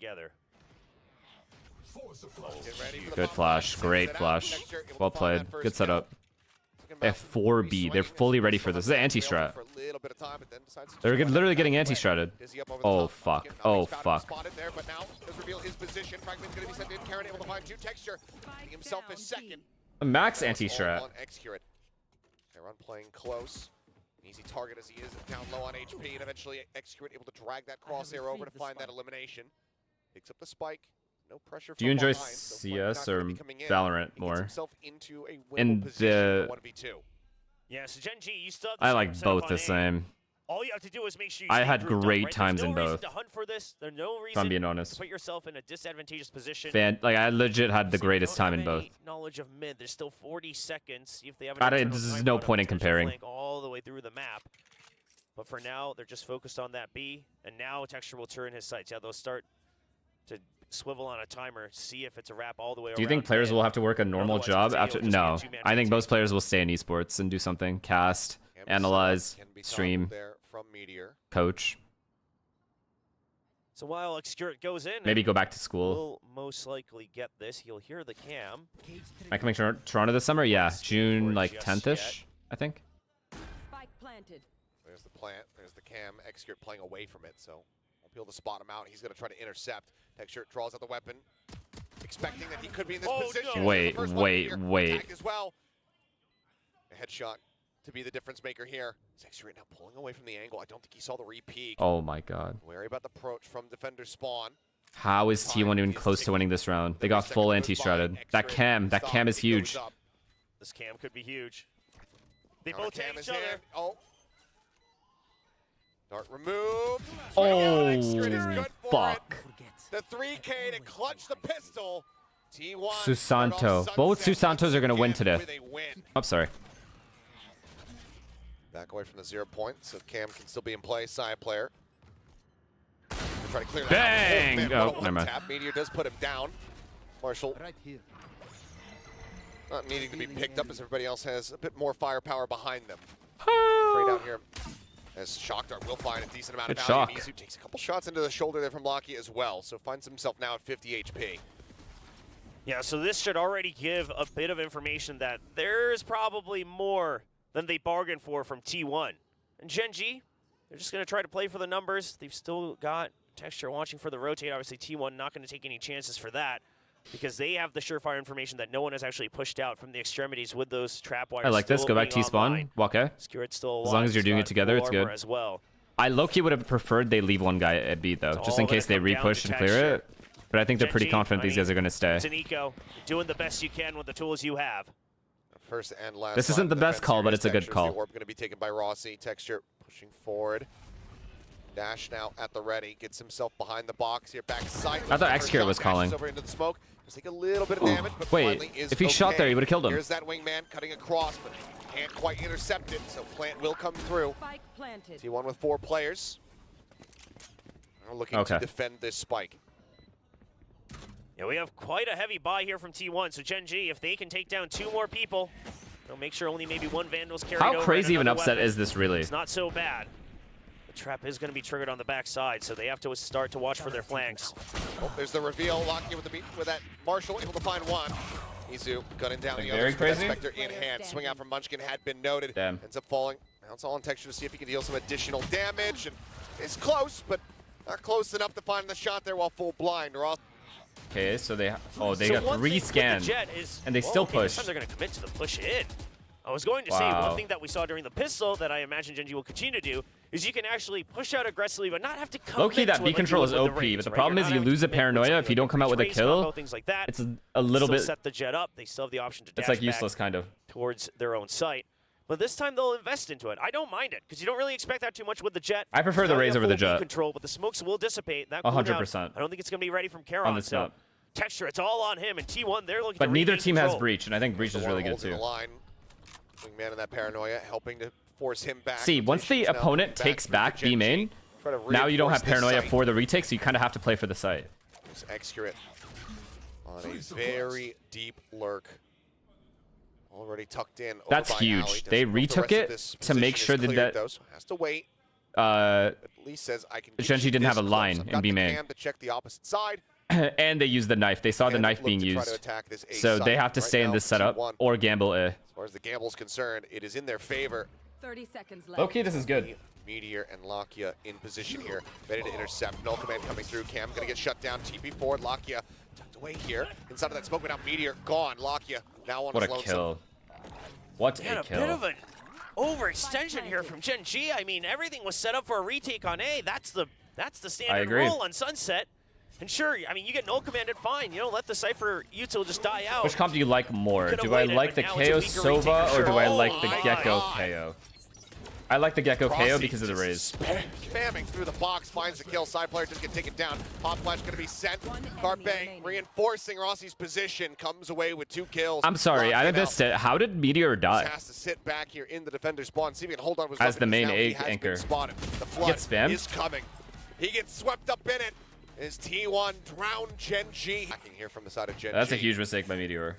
together. Good flash. Great flash. Well played. Good setup. They have 4B. They're fully ready for this. This is anti-strat. They're literally getting anti-stratted. Oh, fuck. Oh, fuck. A max anti-strat. Run playing close. Easy target as he is down low on HP, and eventually Execute able to drag that crosshair over to find that elimination. Picks up the spike. No pressure. Do you enjoy behind, CS or Valorant more? In the Yeah, so Gen.G, you still have I like both the same. All you have to do is make sure you I stay had grouped up, great right? times There's no in reason both. to hunt for this. There's no If reason I'm being honest. to put yourself in a disadvantageous position. Like I legit had the So you greatest don't time have in both. any knowledge of mid. There's still 40 seconds. See if they have There's no point in comparing. All the way through the map. But for now, they're just focused on that B, and now Texture will turn his sights. Yeah, they'll start to swivel on a timer, see if it's a wrap all the way around. Do you think players will have to work a normal job after? No. I think most players will stay in esports and do something. Cast, analyze, stream, coach. So while Execute goes in, maybe go back to school. Will most likely get this. He'll hear the cam. Am I coming to Toronto this summer? Yeah, June like 10th-ish, I think. Spike planted. There's the plant. There's the cam. Execute playing away from it, so won't be able to spot him out. He's going to try to intercept. Texture draws out the weapon, expecting that he could be in this position. No. Wait. As well. A headshot to be the difference maker here. Texture right now pulling away from the angle. I don't think he saw the re-peek. Oh my god. Wary about the approach from defender spawn. How is T1 even close to winning this round? They got full anti-stratted. That cam is huge. This cam could be huge. They both take each other. Oh. Dart removed. Oh, fuck. The 3K to clutch the pistol. T1. Susanto. Both Susantos are going to win today. I'm sorry. Back away from the 0 point, so Cam can still be in play. Side player. Try to clear that Bang! out. Oh, never mind. Meteor does put him down. Marshall. Not needing to be picked up as everybody else has a bit more firepower behind them. Straight out here. As Shockdart will find a decent amount of value. Mizu takes a couple shots into the shoulder there from Locky as well, so finds himself now at 50 HP. Yeah, so this should already give a bit of information that there's probably more than they bargained for from T1. And Gen.G, they're just going to try to play for the numbers. They've still got Texture watching for the rotate. Obviously, T1 not going to take any chances for that because they have the surefire information that no one has actually pushed out from the extremities with those trap wires. I like this. Go back T-spawn. Walk A. Still as long as you're doing it together, it's good. As well. I low-key would have preferred they leave one guy at B, though, just in case they re-push and clear it. But I think they're pretty confident these guys are going to stay. It's an eco, doing the best you can with the tools you have. First and last. This isn't the best call, but it's a good call. The orb going to be taken by Rossi. Texture pushing forward. Dash now at the ready. Gets himself behind the box here. Back side. I thought Execure was calling. Over into the smoke. Just take a little bit of damage, but wait, if he shot there, he would have killed him. Here's that wingman cutting across, but can't quite intercept it. So plant will come through. T1 with 4 players. We're looking to defend this spike. Yeah, we have quite a heavy buy here from T1, so Gen.G, if they can take down 2 more people, they'll make sure only maybe 1 Vandal's carried over. How crazy of an upset is this, really? It's not so bad. The trap is going to be triggered on the backside, so they have to start to watch for their flanks. Oh, there's the reveal, locking with the beat with that Marshall, able to find one. Mizu gunning down the very other. crazy. Spectre in hand. Swing out from Munchkin had been noted. Damn. Ends up falling. Now it's all on Texture to see if he can deal some additional damage. And it's close, but not close enough to find the shot there while full blind. Okay, so they got 3 scans, and they still push. This time they're going to commit to the push in. I was going to say one thing that we saw during the pistol that I imagine Gen.G will continue to do is you can actually push out aggressively, but not have to come low-key, that B control is OP, but the problem is you lose a paranoia if you don't come out with a kill. Things like that. It's a little bit. Set the jet up. They still have the option to dash it's like useless, kind of. Towards their own site. But this time they'll invest into it. I don't mind it because you don't really expect that too much with the jet. I prefer the raise over the jet. Control, but the smokes will dissipate. 100%. I don't think it's going to be ready from Karon. On this map. Texture, it's all on him, and T1, they're looking but to neither team control. has Breach, and I think Breach is really good, too. Wingman in that paranoia, helping to force him back. See, once the opponent takes back B main, now you don't have paranoia for the retake, so you kind of have to play for the site. Just Execute on a very deep lurk. Already tucked in. That's huge. They retook it to make sure that has to wait. At least says I can. Gen.G didn't have a line in B main. To check the opposite side. And they used the knife. They saw the knife being used. So they have to stay in this setup or gamble A. As far as the gamble's concerned, it is in their favor. 30 seconds left. Okay, this is good. Meteor and Lakia in position here, ready to intercept. Null command coming through. Cam gonna get shut down. TP forward. Lakia tucked away here. Inside of that smoke, but now Meteor gone. Lakia now on What his a lonesome. kill. What And a a bit kill. of an overextension here from Gen.G. I mean, everything was set up for a retake on A. That's the standard agree. rule on Sunset. And sure, I mean, you get null commanded, fine. You know, let the Cypher util just die out. Which comp do you like more? Could Do I avoid it, like but the now it's a KO weaker Sova retake for or do sure. I Oh like the my Gecko God. KO? I like the Gecko KO Rossi because of the just raise. Spamming through the box, finds the kill. Side player just get taken down. Hot flash gonna be sent. One enemy Carpe remaining. reinforcing Rossi's position, comes away with 2 kills. I'm sorry, I Lakia now missed it. How did Meteor die? has to sit back here in the defender spawn, see if he can hold on to his As weapon, the main because now he egg has been anchor. spotted. The flood gets spammed? is coming. He gets swept up in it. Is T1 drown Gen.G. Hacking here from the side of Gen.G. That's a huge mistake by Meteor.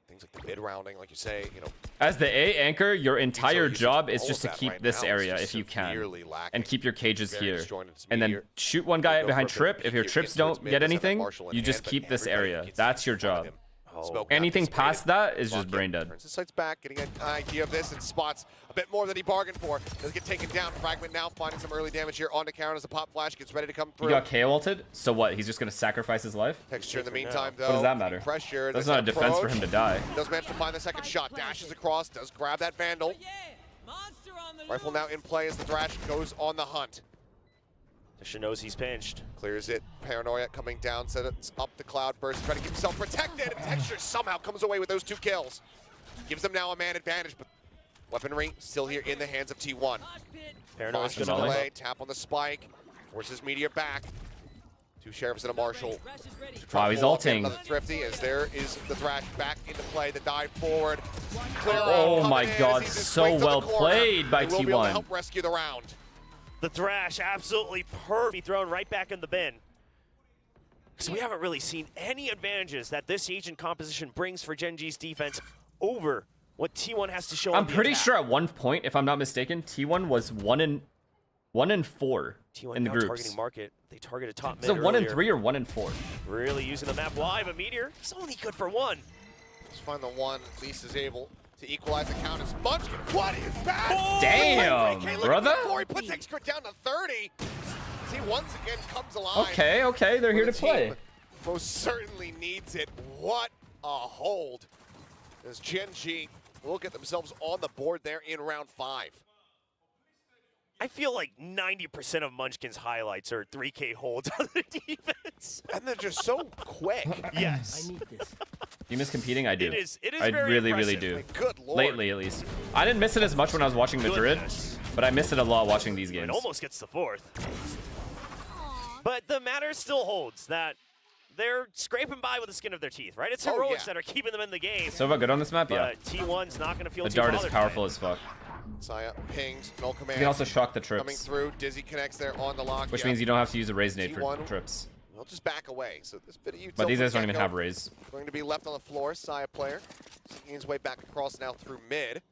Things like the mid rounding, like you say, you know. As the A anchor, your entire uses job is all just to of that keep right this now. area It's if you can. severely lacking. And keep your cages Very here. disjointed. It's And then Meteor. shoot one They'll guy go behind for a Trip. bit If your here trips in towards don't mid, get doesn't have that anything, Marshall in you hand, just but keep this everybody area. gets That's your in front of job. him. Smoke Anything anticipated. past that is just Lakia brain dead. Turns his sights back, getting an idea of this and spots a bit more than he bargained for. Does get taken down. Fragment now finding some early damage here onto Karen as the pop flash gets ready to come He through. got KO ulted, so what? He's just gonna sacrifice his life? Texture in the For now. meantime, though. What does that matter? Pressure. That's this not a defense for approach. him to die. Does manage to find the second shot. Dashes across. Does grab that Vandal. Rifle now in play as the Thrash goes on the hunt. Tisha knows he's pinched. Clears it. Paranoia coming down. Sets up the cloud burst. Trying to keep himself protected. And Texture somehow comes away with those 2 kills. Gives them now a man advantage, but weaponry still here in the hands of T1. Paranoid's Monsters gonna in Denali. play. Tap on the spike. Forces Meteor back. 2 Sheriffs and a Marshal. Wow, he's Pull up in ulting. Another Thrifty as there is the Thrash back into play. The dive forward. Clear Oh out, my coming in God, as he just so swings on well the corner. played by He will be able to T1. help rescue the round. The Thrash absolutely perfect, thrown right back in the bin. So we haven't really seen any advantages that this agent composition brings for Gen.G's defense over what T1 has to show on I'm the pretty attack. sure at one point, if I'm not mistaken, T1 was 1-4 T1 in the now groups. targeting market. They targeted top Is it mid 1-3 earlier. or 1-4? Really using the map wide, but Meteor is only good for 1. Let's find the one. At least is able to equalize the count as much. What is that? Oh! Damn, K brother. He puts extra down to 30. He once again comes alive. Okay, they're here The to play. team most certainly needs it. What a hold. As Gen.G will get themselves on the board there in round 5. I feel like 90% of Munchkin's highlights are 3K holds on the defense. And they're just so quick. Yes. You miss competing? I do. It is I very really, impressive. really do. Good lord. Lately, at least. I didn't miss it as much when I was watching Madrid, Goodness. but I missed it a lot watching these It games. almost gets the 4th. But the matter still holds that they're scraping by with the skin of their teeth, right? It's Oh, heroics yeah. that are keeping them in the game. Sova good on this map? Yeah. But T1's not going to feel The too dart is bothered by powerful it. as fuck. Saya pings, no You command. can also shock the Coming trips, through, Dizzy connects there on the lock. which means you don't have to use a raise nade for T1. trips. We'll just back away. So this bit of utility. But these guys don't even have raise. Going to be left on the floor. Saya player seeking his way back across now through mid.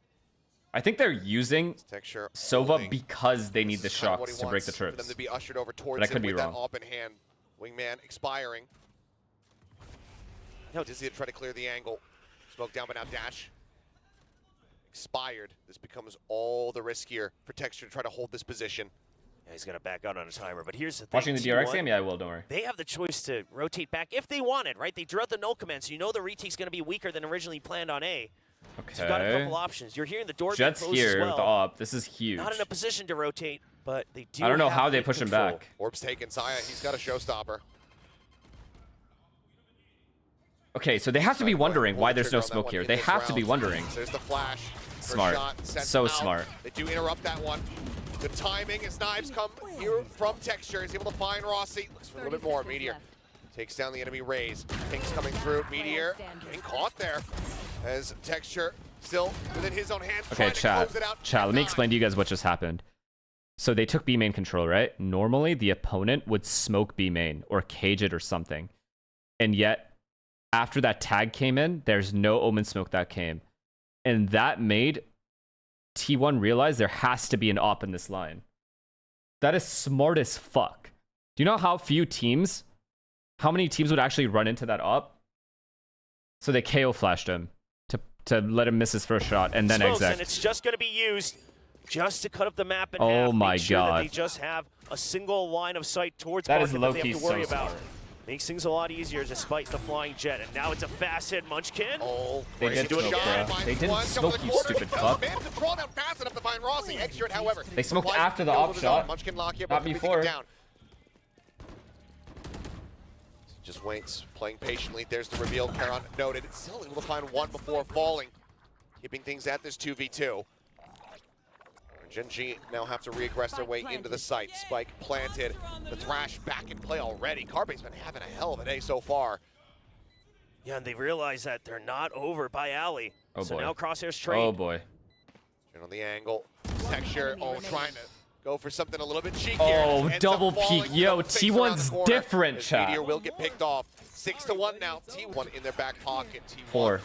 I think they're using Texture Sova holding. because they need the This is kind of what shocks he to break the wants, for them trips. to be ushered over towards I could him be with wrong. that op in hand. Wingman expiring. Now Dizzy to try to clear the angle. Smoke down, but now dash. Expired. This becomes all the riskier for Texture to try to hold this position. Yeah, he's going to back out on a timer. But here's the thing. Watching the DRX T1, game? Yeah, I will, don't worry. They have the choice to rotate back if they want it, right? They drew out the null command, so you know the retake's going to be weaker than originally planned on A. So you've got a Okay. couple options. You're hearing the door being Jet's closed here as well. with the op. This is huge. Not in a position to rotate, but they do I don't know have how they good push him control. back. Orb's taken. Saya, he's got a showstopper. Okay, so they have to be wondering why there's no smoke here. They have to be wondering. There's the flash. First Smart. shot sent So out. smart. They do interrupt that one. The timing as knives come here from Texture. He's able to find Rossi. Looks for a little bit more. Meteor takes down the enemy raise. Pink's coming through. Meteor getting caught there as Texture still within his own hands. Okay, trying to chat. close it out. Chat, let me Nine. explain to you guys what just happened. So they took B main control, right? Normally, the opponent would smoke B main or cage it or something. And yet, after that tag came in, there's no Omen smoke that came. And that made T1 realized there has to be an op in this line. That is smart as fuck. Do you know how many teams would actually run into that op? So they KO flashed him to let him miss his first shot and then exec. And it's just going to be used just to cut up the map in half. Oh my Make sure that god. they just have a single line of sight towards That is market that they low-key have to worry so about. smart. Makes things a lot easier despite the flying jet. And now it's a fast hit, Munchkin. Oh, They crazy did to a smoke, shot. bro. Finds They didn't one, smoke, comes to you the corner. stupid Oh, fuck. man, to crawl down fast enough to find Rossi. Extra, however. They smoked applies after the kills op with his own. shot, Munchkin lock here, not but before. Down. Just waits, playing patiently. There's the reveal. Karon noted. It's still able to find one before falling. Keeping things at this 2v2. Gen.G now have to re-aggress their way into the site. Spike planted. The Thrash back in play already. Carpe's been having a hell of a day so far. Yeah, and they realize that they're not over by Alley. Oh so boy. now Crosshair's trade. Oh boy. And on the angle. Texture, trying to go for something a little bit cheekier. Oh, Ends up double falling peek. with Yo, the face around the T1's corner. different, As chat. Meteor will get picked off. 6-1 now. T1 in their back pocket. T1. 4.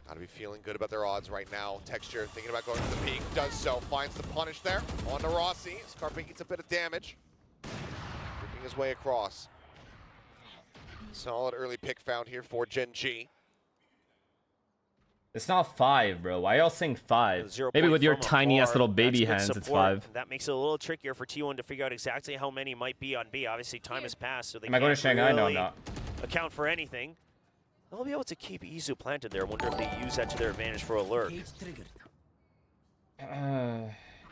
Gotta be feeling good about their odds right now. Texture thinking about going to the peak. Does so. Finds the punish there. On to Rossi. Scarpe gets a bit of damage. Ripping his way across. Solid early pick found here for Gen.G. It's not 5, bro. Why y'all saying 5? 0 Maybe point with your from tiny ass afar. little baby That's good hands, it's support. 5. That makes it a little trickier for T1 to figure out exactly how many might be on B. Obviously, time has passed, so they Am I going to can't Shanghai? No, I'm really not. account for anything. They'll be able to keep Izu planted there. I wonder if they use that to their advantage for a lurk.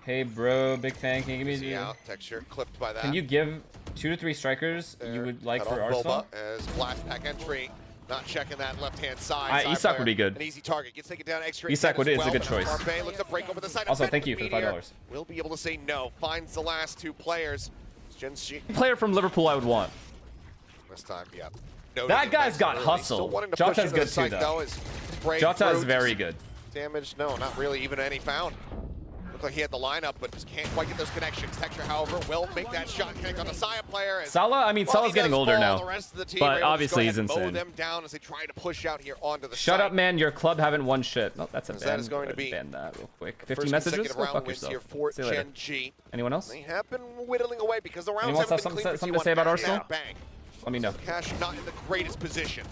Hey, bro, big fan. Can you give me See out. Texture clipped by that. Can you give 2 to 3 strikers you would like for Arsenal? As blast pack entry. Not checking that left-hand side. Isak would be good. An easy target. Gets taken down extra. Isak would is a good choice. Carpe looks to break over the side. Also, thank you for the $5. Will be able to say no. Finds the last 2 players. Gen.G. Player from Liverpool I would want. This time, yeah. Noted That it guy's nice got early. hustle. Still wanting to Jota's push into the good too, site, though. Is sprayed Jota is through. very good. Damage, no, not really even any found. Looked like he had the lineup, but just can't quite get those connections. Texture, however, will make that shot connect on the Saya player. As Salah, I mean, Salah's getting older now. The rest of the team But are able to just obviously go he's ahead and mow insane. them down as they try to push out here onto the Shut site. up, man. Your club haven't won shit. No, that's a As ban. that is going to be ban that real quick. The 50 first messages? consecutive Go round fuck wins yourself. here for See you later. Gen.G. Anyone else? They have been whittling away because the rounds Anyone else haven't have been clean for something to T1 say about at Arsenal? that bang. Let me know. Cash not in the greatest position.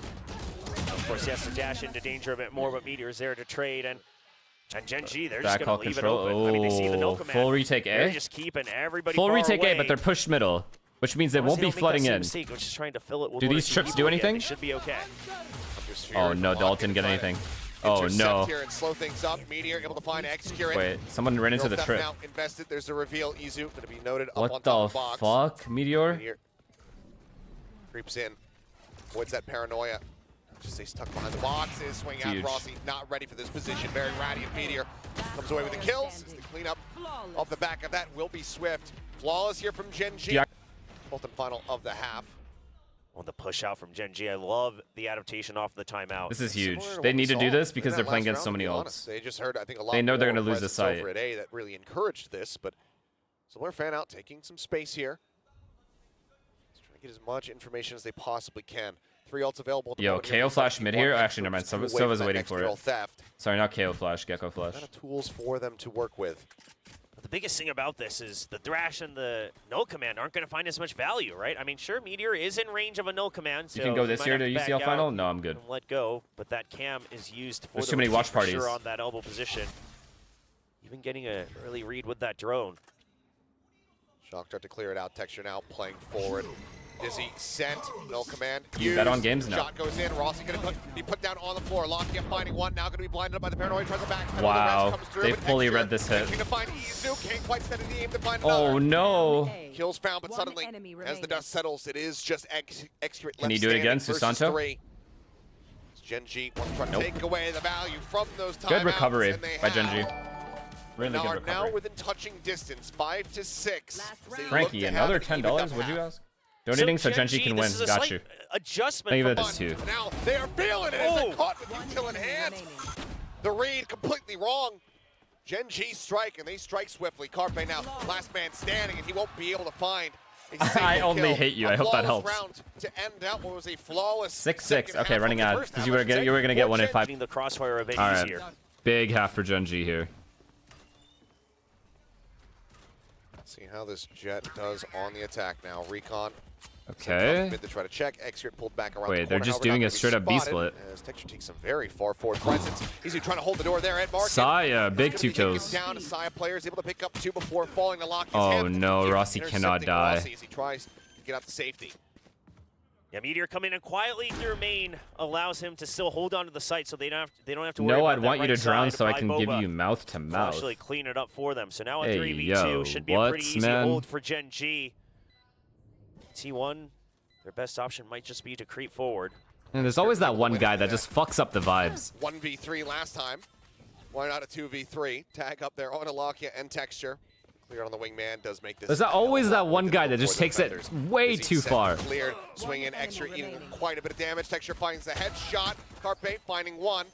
Of course, he has to dash into danger a bit more, but Meteor's there to trade, and Gen.G, they're just Back going call to leave control. it open. I mean, they see the no Oh, command. full retake A? They're just keeping everybody Full far retake away. A, but they're pushed middle, which means they won't be flooding in. Mistake, which is trying to fill it with Do one or these two trips people do again. anything? They should be okay. Oh no, Dalton get anything. Oh no. Here and slow things up. Meteor able to find execute. Wait, someone ran into the trip. Now invested. There's the reveal. Izu going to be noted up on What top the of the box. fuck, Meteor? Meteor creeps in. Avoids that paranoia. Just stay stuck behind the boxes. Swing out. Huge. Rossi not ready for this position. Very radiant. Meteor comes away with the kills. The cleanup off the back of that will be swift. Flawless here from Gen.G. Yeah. Fourth and final of the half. On the push out from Gen.G, I love the adaptation off the timeout. This is huge. Similar to They what we need to do saw this in because that they're playing last against so round, to many be ults. honest. They just heard, I think, a lot They know they're more gonna lose the presence site. over at A that really encouraged this, but Solar fan out, taking some space here. Just trying to get as much information as they possibly can. 3 ults available. At the Yo, moment here. KO flash T1 mid here? extra Actually, never mind. just away Silva's from that waiting for external it. Theft. Sorry, not KO flash, Gecko flash. A lot of tools for them to work with. The biggest thing about this is the Thrash and the null command aren't going to find as much value, right? I mean, sure, Meteor is in range of a null command, so You can go he this might year have to back UCL out final? No, I'm good. and let go, but that cam is used for There's the too many retake watch for parties. sure on that elbow position. Even getting an early read with that drone. Shock start to clear it out. Texture now playing forward. Dizzy sent, no command. You bet on games now. Shot goes in. Rossi going to be put down on the floor. Locky up finding one. Now going to be blinded up by the paranoia. Tries to back. Wow, Comes through, they but fully Extra read this hit. trying to find Izu. Can't quite set the aim to find Oh another. no. Kills found, but One suddenly, enemy as remaining. the dust settles, it is just Extra Can he do it again, Susanto? Gen.G wants to try to Nope. take away the value from those timeouts. Good recovery and they by have. Gen.G. Really Now good are now recovery. within touching distance, 5 to 6. Last as they round. look Frankie, to have another an $10, evened up would you half. ask? Donating so Gen.G Gen.G, can this win. is a Got slight you. adjustment Think of from it as 2. Now they are feeling it as they Oh. caught with util in hand. The read completely wrong. Gen.G strike, and they strike swiftly. Carpe now last man standing, and he won't be able to find a single I only kill. hate you. A I hope that flawless helps. round to end out what was a flawless 6-6. second Okay, half running of the ads first because half, you were I should gonna say, get one in for 5. the crossfire a bit All right. easier. Big half for Gen.G here. See how this Jet does on the attack now. Recon. Okay. Mid to try to check. Execute pulled back around Wait, the they're corner, just however, doing not a gonna be straight-up B spotted, split. As Texture takes some very far forward presence. Easy trying to hold the door there at Market. Saya, big It's two gonna be taken kills. down. Saya player is able to pick up 2 before falling to lock his Oh hand. no, Meteor Rossi cannot intercepting die. Rossi as he tries to get out to safety. Yeah, Meteor coming in quietly through main allows him to still hold on to the site, so they don't have to worry No, about I'd that want you right to drown side so I by can give Boba. you mouth to Will mouth. actually clean it up for them. So now a Hey, 3v2 yo, should be a pretty what, easy man? hold for Gen.G. T1, their best option might just be to creep forward. And there's always that one guy that just fucks up the vibes. 1v3 last time. Why not a 2v3? Tag up there on Alakia and Texture. Cleared on the wingman does make this. There's always that one guy that just for the takes it defenders. way Izzy too set, far. Cleared, swing in, extra, eating quite a bit of damage. Texture finds the headshot. Carpe finding one,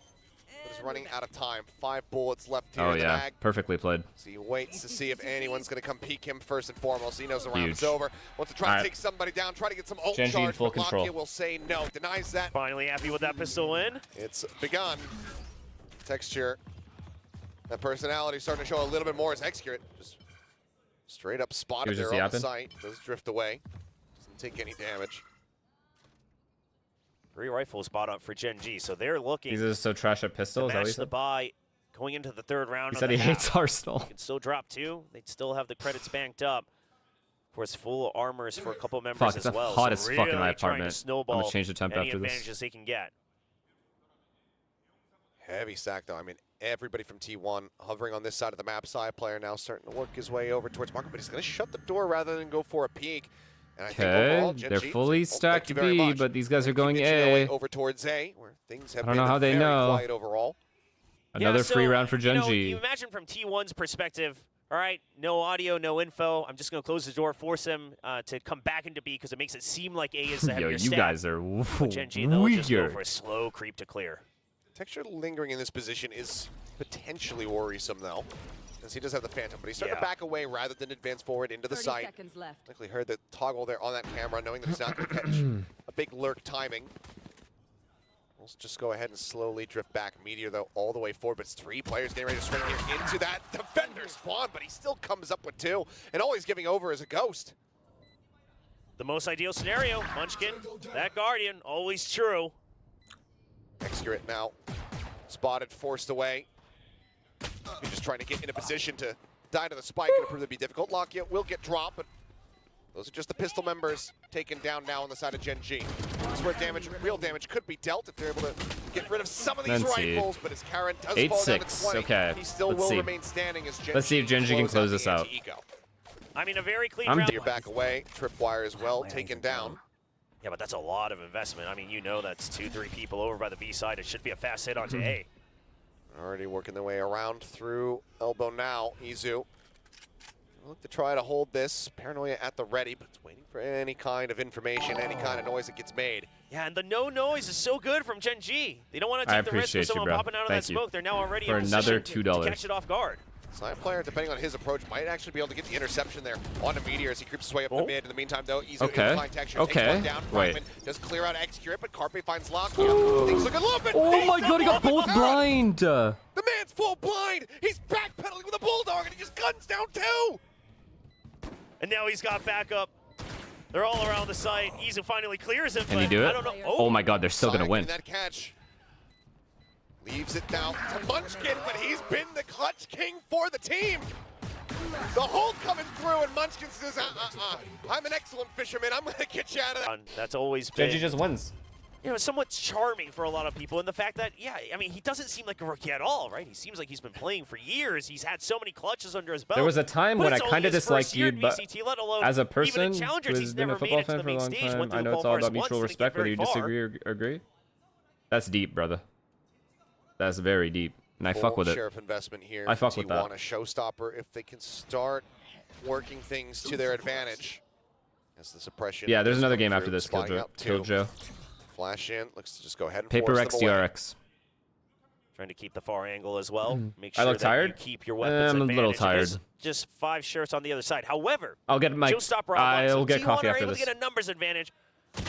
but is running out of time. 5 bullets left here Oh in the yeah, bag. perfectly played. So he waits to see if anyone's going to come peek him first and foremost. He knows the round Huge. is over. Wants to try All to right. take somebody down, try to get some ult Gen.G charge, in full but control. Lakia will say no. Denies that. Finally happy with that pistol in. It's begun. Texture. That personality starting to show a little bit more as Execute. Just straight up spotted He was there just on the yapping? site. Does drift away. Doesn't take any damage. 3 rifle spot up for Gen.G, so they're looking He's just so trash at to pistol, is that what he match the said? buy going into the 3rd round. He of said the he half. hates Arsenal. Can still drop 2. They'd still have the credits banked up. Of course, full armors for a couple members Fuck, it's as well. hot so as fuck in my really trying to apartment. snowball I'm gonna change the temp any after this. advantages they can get. Heavy stack though. I mean, everybody from T1 hovering on this side of the map. Side player now starting to work his way over towards Marco, but he's going to shut the door rather than go for a peek. And I think overall, Okay, Gen.G they're fully thank stacked you very B, much. but these guys are Keep going inching their way A. over towards A, where things have I don't been know how they very know. quiet overall. Another Yeah, free so, round for Gen.G. You imagine from T1's perspective, all right, no audio, no info. I'm just going to close the door, force them to come back into B because it makes it seem like A is the Yo, heavier you stat. guys are But Gen.G, they'll just go weird. for a slow creep to clear. Texture lingering in this position is potentially worrisome though, as he does have the Phantom, but he's starting to Yeah. back away rather than advance forward into the 30 site. seconds left. Likely heard the toggle there on that camera, knowing that he's not going to catch a big lurk timing. We'll just go ahead and slowly drift back. Meteor, though, all the way forward, but it's 3 players getting ready to sprint here into that defender spawn, but he still comes up with 2, and all he's giving over is a ghost. The most ideal scenario, Munchkin, that Guardian, always true. Execute now. Spotted, forced away. He's just trying to get in a position to die to the spike. It'll prove to be difficult. Lakia will get dropped, but those are just the pistol members taken down now on the side of Gen.G. This is where damage, real damage could be dealt if they're able to get rid of some of these Let's see. rifles, but as Karen does 8-6, fall down to 20, okay, he still let's will see. remain standing as Gen.G Let's see if Gen.G can close this out. Eco. I mean, a very clean I'm round. You're back away. Tripwire as well, taken down. Yeah, but that's a lot of investment. I mean, you know that's 2-3 people over by the B side. It should be a fast hit onto A. Already working their way around through elbow now. Izu look to try to hold this. Paranoia at the ready, but it's waiting for any kind of information, any kind of noise that gets made. Yeah, and the no noise is so good from Gen.G. They don't want to I take the risk appreciate of you, someone bro. popping out of Thank that you. smoke. They're now already For in another position $2. to catch it off guard. Side player, depending on his approach, might actually be able to get the interception there on the Meteor as he creeps his way up the mid. In the meantime, though, Izu Okay. in fine texture, Okay. takes one down. Wait. Fragment does clear out Execute, but Carpe finds Lakia. Things look a little bit. Oh my god, he got both blind! The man's full blind. He's backpedaling with a bulldog, and he just guns down 2. And now he's got backup. They're all around the site. Izu finally clears him. Can he but do it? I don't know. Oh my god, they're still gonna Saya win. getting that catch. Leaves it now to Munchkin, but he's been the clutch king for the team. The hold coming through, and Munchkin says, I'm an excellent fisherman. I'm going to get you out of that. That's always been, Gen.G just wins. you know, somewhat charming for a lot of people. And the fact that, yeah, I mean, he doesn't seem like a rookie at all, right? He seems like he's been playing for years. He's had so many clutches under his belt. There was a time But when I it's only kind of his disliked first year you, in but VCT, let alone as a even person in who's Challengers, he's been a never made football it to fan the for a main long stage. time, Went through I the know it's all qualifiers about once, mutual didn't get respect, whether very you far. disagree or agree. That's deep, brother. That's very deep, and I fuck Full with it. share of investment here. I fuck with that. Tijuana showstopper if they can start working things to their advantage. As the suppression. Yeah, there's is another coming game after through, this, spying Killjoe. up 2. Killjoe. Flash in, looks to just go ahead and Paper force X them away. DRX. Trying to keep the far angle as well. Make I sure look that tired? you keep your weapons I'm a little advantage. It is tired. just 5 shirts on the other side. However, I'll get my. Showstopper unlocks, I'll so get T1 coffee are after able this. to get a numbers advantage.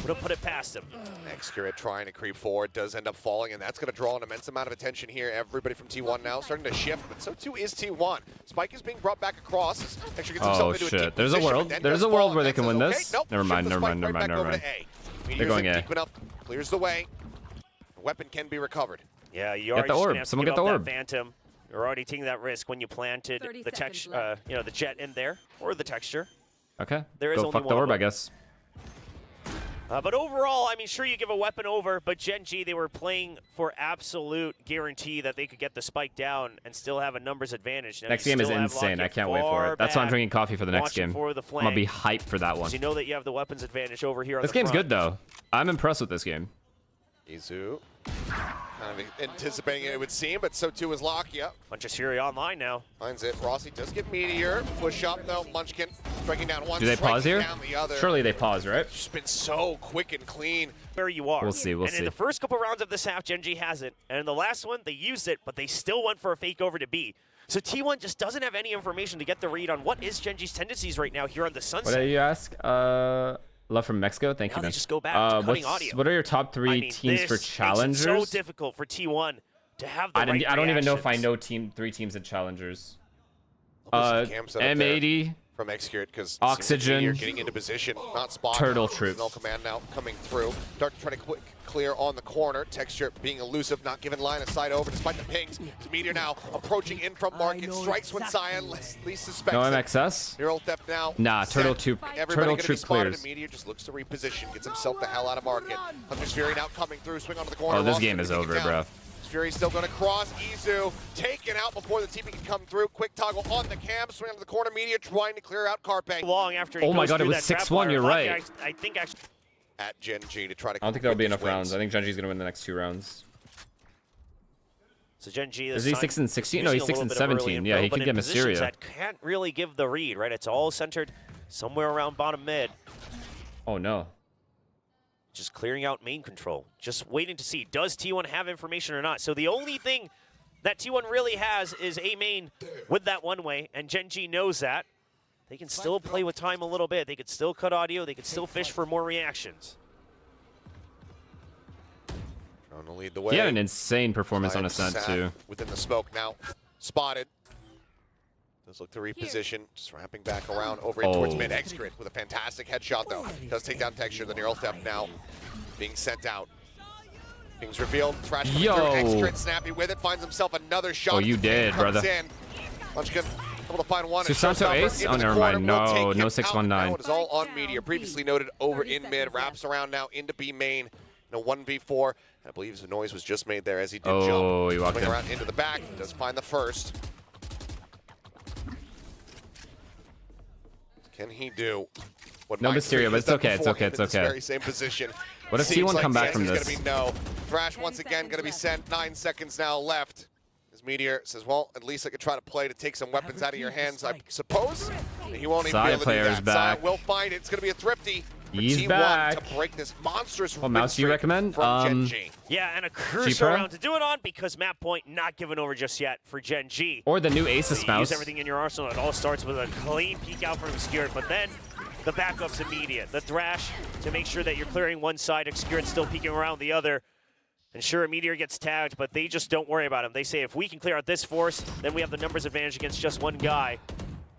Wouldn't put it past him. Xcurate trying to creep forward, does end up falling, and that's going to draw an immense amount of attention here. Everybody from T1 now starting to shift, but so too is T1. Spike is being brought back across. Xcurate gets himself into a deep There's a position, world. but then There's does a world fall, where they and can then win says, this. okay, nope, Never shift mind, the never spike mind, never right mind, back never over mind. to A. They're Meteor's going in A. deep enough, clears the way. The weapon can be recovered. Yeah, you are Get the just gonna orb. have to Someone give get the up orb. that Phantom. You're already taking that risk when you planted 30 the seconds text, left. the jet in there, or the texture. Okay. There is Go only fuck the one of orb, I them. guess. But overall, I mean, sure, you give a weapon over, but Gen.G, they were playing for absolute guarantee that they could get the spike down and still have a numbers advantage. Now, Next you game is still have insane. Lockyer I can't wait for far it. That's why I'm back, drinking coffee for the next watching game. for the I'm gonna be flank. hyped for that one. So you know that you have the weapons advantage over here on This the game's front. good though. I'm impressed with this game. Izu kind of anticipating it would seem, but so too is Lakia. Bunch of Siri online now. Finds it. Rossi does get Meteor. Push up though. Munchkin striking down one. Do they pause striking here? Down the other. Surely they pause, right? Just been so quick and clean. Where you are. We'll see, we'll and in see. the first couple rounds of this half, Gen.G has it. And in the last one, they used it, but they still went for a fake over to B. So T1 just doesn't have any information to get the read on what is Gen.G's tendencies right now here on the Sunset. What did you ask? Love from Mexico. Thank Now you, they man. just go back to cutting audio. What are your top three I mean, teams this for makes it challengers? so difficult for T1 to have the right I don't even know if I reactions. know three teams at challengers. Cam set up there M80, from Xcurate because Oxygen. Meteor getting into position, not spotted. Turtle Troop. No command now coming through. Dart to try to clear on the corner. Texture being elusive, not giving line of sight over despite the pings. Meteor now approaching in from market, strikes when Cyan least suspects no it. MXS. Neural theft now. Nah, Turtle set. Troop. Everybody Turtle gonna be Troop spotted, clears. and Meteor just looks to reposition, gets himself the hell out of market. Hunter's Fury now coming through, swing onto the corner. Oh, this Ross game gonna is take it over, down. bro. Fury still going to cross. Izu taken out before the TP can come through. Quick toggle on the cam, swing onto the corner. Media trying to clear out Carpe. Long after he Oh my goes God, it through was that trap 6-1, wire. you're Lucky, right. I think actually. At Gen.G to try to. I don't think there'll be enough wins. rounds. I think Gen.G's gonna win the next 2 rounds. So Gen.G Is he 6 and 16? No, he's 6 and 17. Yeah, he could get Mysteria. That can't really give the read, right? It's all centered somewhere around bottom mid. Oh no. Just clearing out main control. Just waiting to see, does T1 have information or not? So the only thing that T1 really has is a main with that one way, and Gen.G knows that. They can still play with time a little bit. They could still cut audio. They could still fish for more reactions. Trying to lead the way. He had an insane performance on Cyan Ascent sat too. Within the smoke now. Spotted. Does look to reposition. Just wrapping back around over in towards Oh. mid. Xcurate with a fantastic headshot though. Does take down Texture. The neural theft now being sent out. Things revealed. Thrash coming Yo. through. Xcurate snappy with it. Finds himself another shot. Oh, you as the ping did, comes brother. In. Munchkin able to find one. and Susanto Showstopper ace? into Oh, the never corner, mind. will No, take no him out. 619. Now it is all on Meteor. Previously noted over in mid. Wraps around now into B main. In a 1v4. I believe the noise was just made there as he did jump. Oh, he walked Swing in. around into the back. Does find the first. Can he do what No Mike Mysterio, has but it's done okay, it's before okay, him it's in this okay. very same position. What if Seems T1 like come the back from answer's this? Gonna be no. Thrash once again going to be sent. 9 seconds now left. As Meteor says, well, at least I could try to play to take some weapons out of your hands, I suppose. He won't even Side be able to do player's that. back. Side will find it. It's going to be a thrifty. for He's T1 back. to break this monstrous What mouse do you win recommend? streak from Gen.G. Yeah, and a crucial G-Pro? round to do it on because map point not given over just yet for Gen.G. Or the new Asus You mouse. use everything in your arsenal. It all starts with a clean peek out from Obscured, but then the backup's immediate. The Thrash to make sure that you're clearing one side, Obscured still peeking around the other. And sure, Meteor gets tagged, but they just don't worry about him. They say if we can clear out this force, then we have the numbers advantage against just one guy.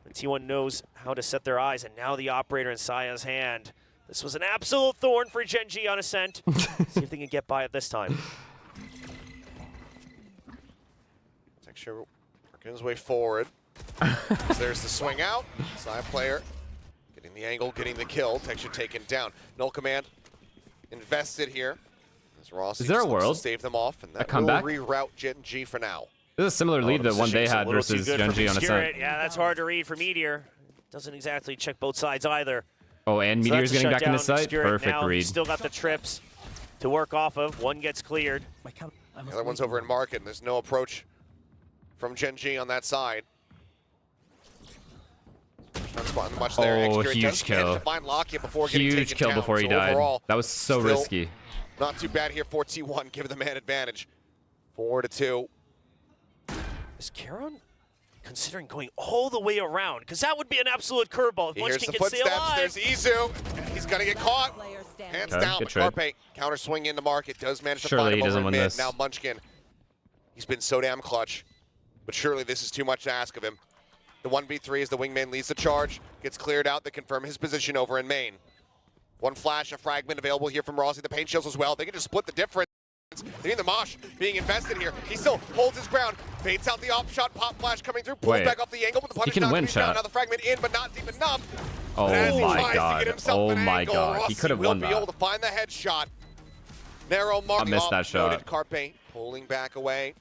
And T1 knows how to set their eyes, and now the operator in Saya's hand. This was an absolute thorn for Gen.G on Ascent. See if they can get by it this time. Texture working his way forward. There's the swing out. Side player getting the angle, getting the kill. Texture taken down. Null command invested here. As Rossi Is there a just looks to world? save them off, and that will comeback? reroute Gen.G for now. This is a similar lead to the one they Position's a had little too versus good for Gen.G on Obscured. Ascent. Yeah, that's hard to read for Meteor. Doesn't exactly check both sides either. Oh, and So Meteor's that's a getting back in the shutdown. site. Obscured Perfect now read. Still got the trips to work off of. One gets cleared. The other one's over in market, and there's no approach from Gen.G on that side. Not spotting much there. Oh, Xcurate huge does manage kill. to find Lakia before getting Huge taken kill down. before he So died. overall, That was so still risky. not too bad here for T1, given the man advantage. 4-2. Is Karon considering going all the way around? Because that would be an absolute curveball if Here's Munchkin the can stay footsteps. alive. There's Izu. He's going to get caught. standing. Hands Okay, down, good but trade. Carpe counter swing into market, does manage to Surely find he him over doesn't in win mid. this. Now Munchkin, he's been so damn clutch, but surely this is too much to ask of him. The 1v3 as the wingman leads the charge, gets cleared out, they confirm his position over in main. One flash, a fragment available here from Rossi, the paint shields as well. They can just split the difference. They need the mosh being invested here. He still holds his ground, baits out the op shot, pop flash coming through, pulls Wait. back off the angle, but the punish can not win, to be found. chat. Now the fragment in, but not deep enough. Oh But as he my tries to god. get himself Oh an my angle, god. He Rossi could have will won be able that. to find the headshot. Narrow mark. I missed that shot. Noted. Carpe pulling back away.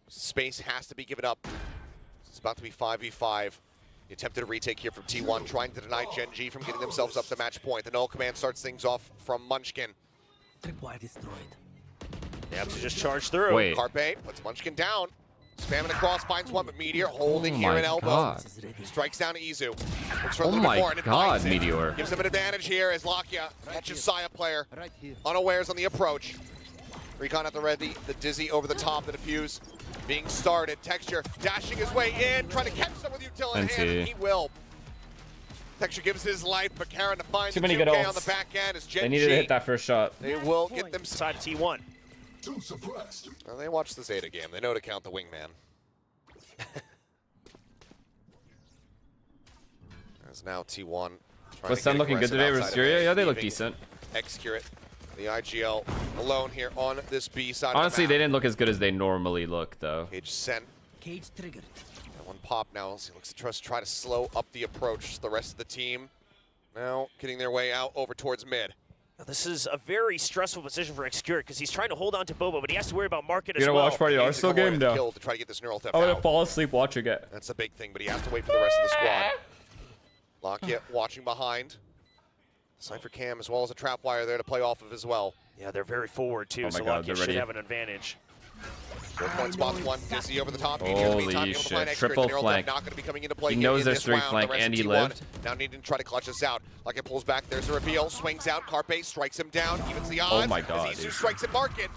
Space has to be given up. It's about to be 5v5. The attempted retake here from T1, trying to deny Gen.G from getting themselves up to match point. The null command starts things off from Munchkin. Tripwire destroyed. They have to just charge through. Wait. Carpe puts Munchkin down. Spamming across, finds one, but Meteor holding Oh here my in elbow. god. Strikes down Izu. Looks for a Oh little bit more my and it god, finds it. Meteor. Gives him an advantage here as Lakia catches Saya player. Right here. Unawares on the approach. Recon at the ready. The Dizzy over the top. The defuse being started. Texture dashing his way in, trying to catch some with util in hand, and he will. Texture gives his life, but Karen to find Too the many good 2K ults. on the back end as They Gen.G. needed to hit that first shot. They will get them. Side of T1. Well, they watch the Zeta game. They know to count the wingman. As now T1. trying Was to Sun get looking good aggressive today, outside of Mysteria? A, Yeah, they look leaving decent. Excurate. The IGL alone here on this B side. Honestly, of they the map. didn't look as good as they normally look, though. Cage sent. Cage triggered. Got one pop now. As he looks to try to slow up the approach. The rest of the team now getting their way out over towards mid. Now, this is a very stressful position for Excurate because he's trying to hold on to Bobo, but he has to worry about market as You know, well. watch party Needs to Arsenal come away game with a now. kill to try to get this neural theft I'm gonna out. fall asleep watching it. That's the big thing, but he has to wait for the rest of the squad. Lakia watching behind. Cypher Cam as well as a trap wire there to play off of as well. Yeah, they're very forward too, Oh my so God, Lockett they're should ready. have an advantage. 4 point spots one. Dizzy over the top. Holy Meteor in the meantime, able to shit. find Excurate. Triple The neural theft flank. not going to be coming into play He here knows in there's this 3 round. flank The rest and of he T1 lived. Now needing to try to clutch us out. Lakia pulls back. There's a reveal. Swings out. Carpe strikes him down. Evens the odds. Oh my God, As Izu dude. strikes at market.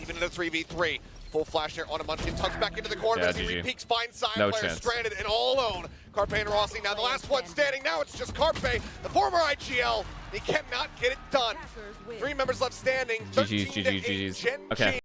Even in a 3v3. Full flash there on a Munchkin. Tucks back into the corner. Yeah, As he GG. re-peeks, finds Sire No player chance. stranded and all alone. Carpe and Rossi now the last one standing. Now it's just Carpe, the former IGL. He cannot get it done. Attackers win. 3 members left standing. GG's, 13 to 8. GG's. Gen.G. Okay.